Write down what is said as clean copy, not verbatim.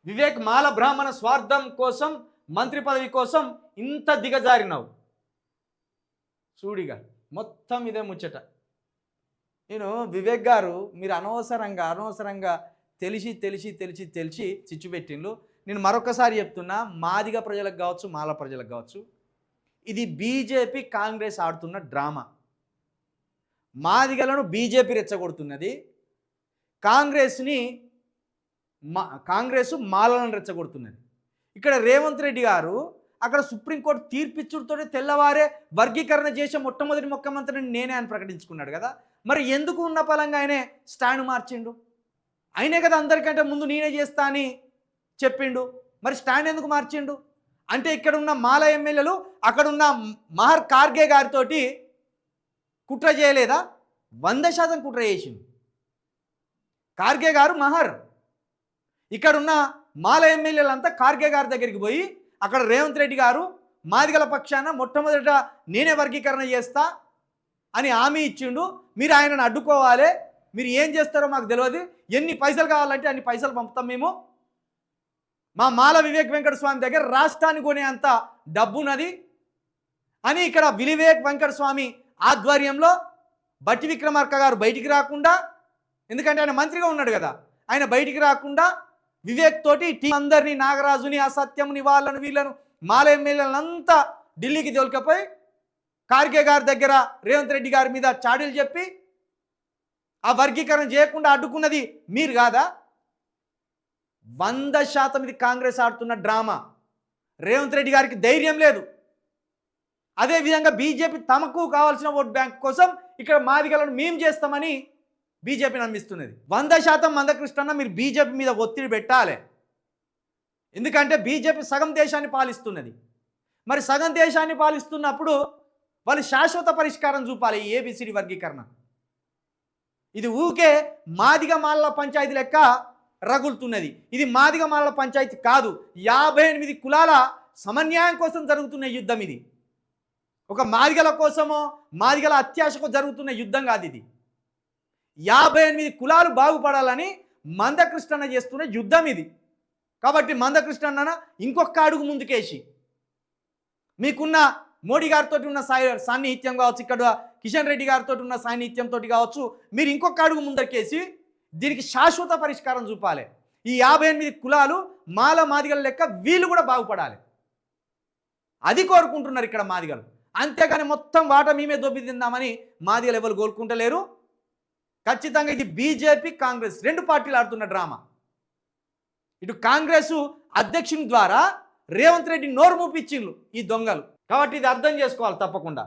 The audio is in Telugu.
వివేక్ మాల బ్రాహ్మణ స్వార్థం కోసం మంత్రి పదవి కోసం ఇంత దిగజారినావు. చూడిగా మొత్తం ఇదే ముచ్చట. నేను వివేక్ గారు మీరు అనవసరంగా తెలిసి చిచ్చు పెట్టిండ్రు. నేను మరొకసారి చెప్తున్నా, మాదిగ ప్రజలకు కావచ్చు, మాల ప్రజలకు కావచ్చు, ఇది బీజేపీ కాంగ్రెస్ ఆడుతున్న డ్రామా. మాదిగలను బీజేపీ రెచ్చగొడుతున్నది, కాంగ్రెస్ మాలలను రెచ్చగొడుతున్నది. ఇక్కడ రేవంత్ రెడ్డి గారు అక్కడ సుప్రీంకోర్టు తీర్పిచ్చుడితో తెల్లవారే వర్గీకరణ చేసే మొట్టమొదటి ముఖ్యమంత్రిని నేనే అని ప్రకటించుకున్నాడు కదా. మరి ఎందుకు ఉన్న పలంగా ఆయనే స్టాండ్ మార్చిండు? అయినే కదా అందరికంటే ముందు నేనే చేస్తా అని చెప్పిండు. మరి స్టాండ్ ఎందుకు మార్చిండు? అంటే ఇక్కడ ఉన్న మాల ఎమ్మెల్యేలు అక్కడున్న మహర్ కార్గే గారితో కుట్ర చేయలేదా? 100% కుట్ర చేసిండు కార్గే గారు. మహర్ ఇక్కడున్న మాల ఎమ్మెల్యేలంతా కార్గే గారి దగ్గరికి పోయి అక్కడ రేవంత్ రెడ్డి గారు మాదిగల పక్షాన మొట్టమొదట నేనే వర్గీకరణ చేస్తా అని హామీ ఇచ్చిండు. మీరు ఆయనను అడ్డుకోవాలి, మీరు ఏం చేస్తారో మాకు తెలియదు, ఎన్ని పైసలు కావాలంటే అన్ని పైసలు పంపుతాం మేము, మా మాల వివేక్ వెంకట స్వామి దగ్గర రాష్ట్రాన్ని కొనేంత డబ్బున్నది అని ఇక్కడ వివేక్ వెంకట స్వామి ఆధ్వర్యంలో బట్టి విక్రమార్క గారు బయటికి రాకుండా, ఎందుకంటే ఆయన మంత్రిగా ఉన్నాడు కదా, ఆయన బయటికి రాకుండా వివేక్ తోటి టీం అందరినీ, నాగరాజుని, అసత్యంని, వాళ్ళను వీళ్ళను మాల ఎమ్మెల్యేలంతా ఢిల్లీకి తోలుకపోయి కార్గే గారి దగ్గర రేవంత్ రెడ్డి గారి మీద చాడీలు చెప్పి ఆ వర్గీకరణ చేయకుండా అడ్డుకున్నది మీరు కాదా? 100% ఇది కాంగ్రెస్ ఆడుతున్న డ్రామా. రేవంత్ రెడ్డి గారికి ధైర్యం లేదు. అదేవిధంగా బీజేపీ తమకు కావాల్సిన ఓట్ బ్యాంక్ కోసం ఇక్కడ మాదిగలను మేము చేస్తామని బీజేపీ నమ్మిస్తున్నది. 100% మందకృష్ణ మీరు బీజేపీ మీద ఒత్తిడి పెట్టాలి. ఎందుకంటే బీజేపీ సగం దేశాన్ని పాలిస్తున్నది. మరి సగం దేశాన్ని పాలిస్తున్నప్పుడు వాళ్ళు శాశ్వత పరిష్కారం చూపాలి. ఈ ఏబిసిడి వర్గీకరణ ఇది ఊకే మాదిగ మాలల పంచాయతీ లెక్క రగులుతున్నది. ఇది మాదిగ మాలల పంచాయతీ కాదు, 58 కులాల సమన్యాయం కోసం జరుగుతున్న యుద్ధం ఇది. ఒక మాదిగల కోసమో మాదిగల అత్యాశకు జరుగుతున్న యుద్ధం కాదు ఇది. 58 కులాలు బాగుపడాలని మందకృష్ణ చేస్తున్న యుద్ధం ఇది. కాబట్టి మందకృష్ణ ఇంకొక అడుగు ముందుకేసి మీకున్న మోడీ గారితో ఉన్న సాన్నిహిత్యం కావచ్చు, ఇక్కడ కిషన్ రెడ్డి గారితో ఉన్న సాన్నిహిత్యంతో కావచ్చు, మీరు ఇంకొక అడుగు ముందరికేసి దీనికి శాశ్వత పరిష్కారం చూపాలి. ఈ 58 కులాలు మాదిగల లెక్క వీళ్ళు కూడా బాగుపడాలి. అది కోరుకుంటున్నారు ఇక్కడ మాదిగలు. అంతేగాని మొత్తం వాట మేమే దొబ్బి తిందామని మాదిగలు ఎవరు కోరుకుంటలేరు. ఖచ్చితంగా ఇది బీజేపీ కాంగ్రెస్ 2 పార్టీలు ఆడుతున్న డ్రామా. ఇటు కాంగ్రెస్ అధ్యక్షుని ద్వారా రేవంత్ రెడ్డి నోరు మూపించిండ్రు ఈ దొంగలు. కాబట్టి ఇది అర్థం చేసుకోవాలి తప్పకుండా.